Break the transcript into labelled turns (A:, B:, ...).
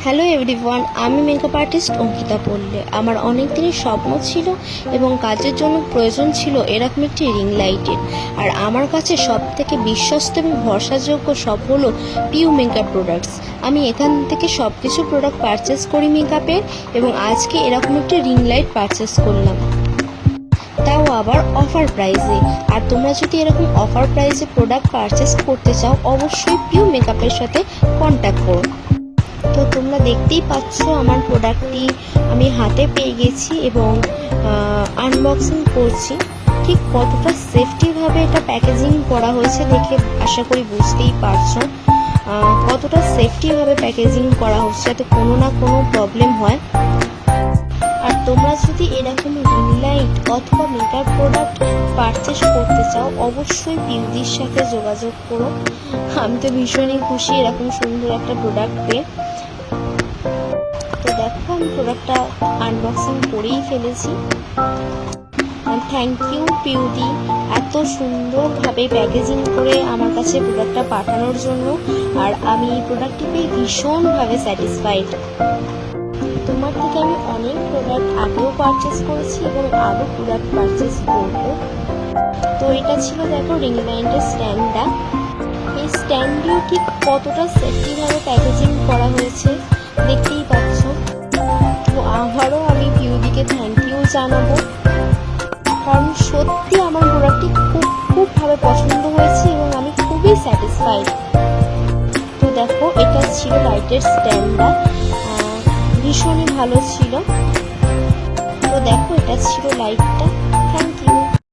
A: Hello everyone, আমি makeup artist Ankita পল্লে। আমার অনেক দিনের স্বপ্ন ছিল এবং কাজের জন্য প্রয়োজন ছিল এরকম একটি রিং লাইটের। আর আমার কাছে সব থেকে বিশ্বস্ত এবং ভরসাযোগ্য সব হলো পিউ মেকআপ প্রোডাক্টস। আমি এখান থেকে সব কিছু প্রোডাক্ট পারচেস করি মেকআপের, এবং আজকে এরকম একটি রিং লাইট পারচেস করলাম, তাও আবার অফার প্রাইসে। আর তোমরা যদি এরকম অফার প্রাইসে প্রোডাক্ট পারচেস করতে চাও, অবশ্যই পিউ মেকআপের সাথে কন্ট্যাক্ট করো। তো তোমরা দেখতেই পাচ্ছ আমার প্রোডাক্টটি আমি হাতে পেয়ে গেছি এবং আনবক্সিং করছি। ঠিক কতটা সেফটিভাবে এটা প্যাকেজিং করা হয়েছে দেখে আশা করি বুঝতেই পারছো কতটা সেফটিভাবে প্যাকেজিং করা হচ্ছে, যাতে কোনো না কোনো প্রবলেম হয়। আর তোমরা যদি এরকম রিং লাইট অথবা মেকআপ প্রোডাক্ট পারচেস করতে চাও, অবশ্যই পিউদির সাথে যোগাযোগ করো। আমি তো ভীষণই খুশি এরকম সুন্দর একটা প্রোডাক্ট পেয়ে। তো দেখো, আমি প্রোডাক্টটা আনবক্সিং করেই ফেলেছি। থ্যাংক ইউ পিউদি, এত সুন্দরভাবে প্যাকেজিং করে আমার কাছে প্রোডাক্টটা পাঠানোর জন্য। আর আমি এই প্রোডাক্টটি পেয়ে ভীষণভাবে স্যাটিসফাইড। তোমার থেকে আমি অনেক প্রোডাক্ট আগেও পারচেস করেছি এবং আরও প্রোডাক্ট পারচেস করবো। তো এটা ছিল দেখো রিং লাইটের স্ট্যান্ডটা। এই স্ট্যান্ডটিও ঠিক কতটা সেফটিভাবে প্যাকেজিং করা হয়েছে দেখতেই পাচ্ছ। তো আবারও আমি পিউদিকে থ্যাংক ইউ জানাবো, কারণ সত্যি আমার প্রোডাক্টটি খুবভাবে পছন্দ হয়েছে এবং আমি খুবই স্যাটিসফাইড। তো দেখো, এটা ছিল লাইটের স্ট্যান্ডটা, ভীষণই ভালো ছিল। তো দেখো, এটা ছিল লাইটটা। Thank you.